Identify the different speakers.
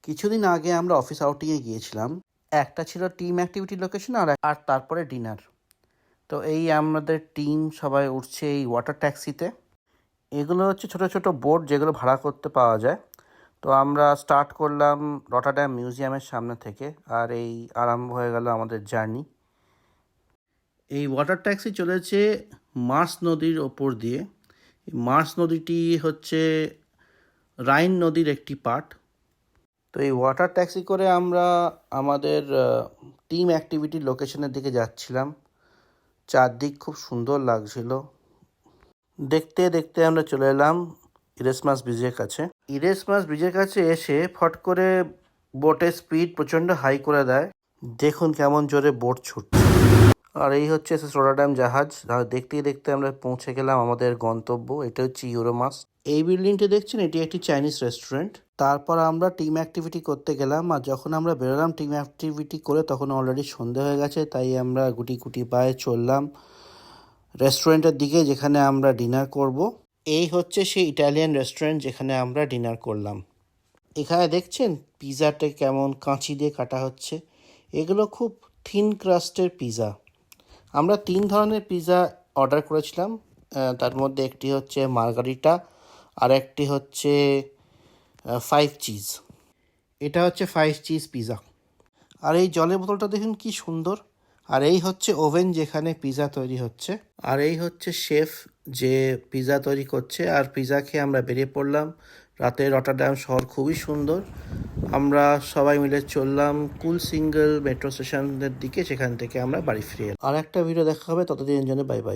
Speaker 1: কিছুদিন আগে আমরা অফিস আউটিংয়ে গিয়েছিলাম। একটা ছিল টিম অ্যাক্টিভিটি লোকেশন আর তারপরে ডিনার। তো এই আমাদের টিম সবাই উঠছে এই ওয়াটার ট্যাক্সিতে। এগুলো হচ্ছে ছোট ছোট বোট যেগুলো ভাড়া করতে পাওয়া যায়। তো আমরা স্টার্ট করলাম রটারড্যাম মিউজিয়ামের সামনে থেকে, আর এই আরম্ভ হয়ে গেল আমাদের জার্নি। এই ওয়াটার ট্যাক্সি চলেছে মার্স নদীর ওপর দিয়ে। মার্স নদীটি হচ্ছে রাইন নদীর একটি পার্ট। তো এই ওয়াটার ট্যাক্সি করে আমরা আমাদের টিম অ্যাক্টিভিটি লোকেশনের দিকে যাচ্ছিলাম। চারদিক খুব সুন্দর লাগছিল। দেখতে দেখতে আমরা চলে এলাম ইরেসমাস ব্রিজের কাছে। ইরেসমাস ব্রিজের কাছে এসে ফট করে বোটের স্পিড প্রচণ্ড হাই করে দেয়। দেখুন কেমন জোরে বোট ছুটছে। আর এই হচ্ছে এসএস রটারড্যাম জাহাজ। দেখতে দেখতে আমরা পৌঁছে গেলাম আমাদের গন্তব্য। এটা হচ্ছে ইউরোমাস। এই বিল্ডিংটি দেখছেন, এটি একটি চাইনিজ রেস্টুরেন্ট। তারপর আমরা টিম অ্যাক্টিভিটি করতে গেলাম, আর যখন আমরা বেরোলাম টিম অ্যাক্টিভিটি করে তখন অলরেডি সন্ধে হয়ে গেছে। তাই আমরা গুটি গুটি পায়ে চললাম রেস্টুরেন্টের দিকে, যেখানে আমরা ডিনার করব। এই হচ্ছে সেই ইটালিয়ান রেস্টুরেন্ট যেখানে আমরা ডিনার করলাম। এখানে দেখছেন পিৎজাটা কেমন কাঁচি দিয়ে কাটা হচ্ছে। এগুলো খুব থিন ক্রাস্টের পিৎজা। আমরা 3 ধরনের পিৎজা অর্ডার করেছিলাম। তার মধ্যে একটি হচ্ছে মার্গারিটা, আর একটি হচ্ছে 5 চিজ। এটা হচ্ছে 5 চিজ পিৎজা। আর এই জলের বোতলটা দেখুন কি সুন্দর। আর এই হচ্ছে ওভেন যেখানে পিৎজা তৈরি হচ্ছে। আর এই হচ্ছে শেফ যে পিৎজা তৈরি করছে। আর পিৎজা খেয়ে আমরা বেরিয়ে পড়লাম। রাতে রটারড্যাম শহর খুবই সুন্দর। আমরা সবাই মিলে চললাম কুল সিঙ্গেল মেট্রো স্টেশনের দিকে, সেখান থেকে আমরা বাড়ি ফিরে এলাম। আর একটা ভিডিও দেখা হবে, ততদিনের জন্য বাই বাই।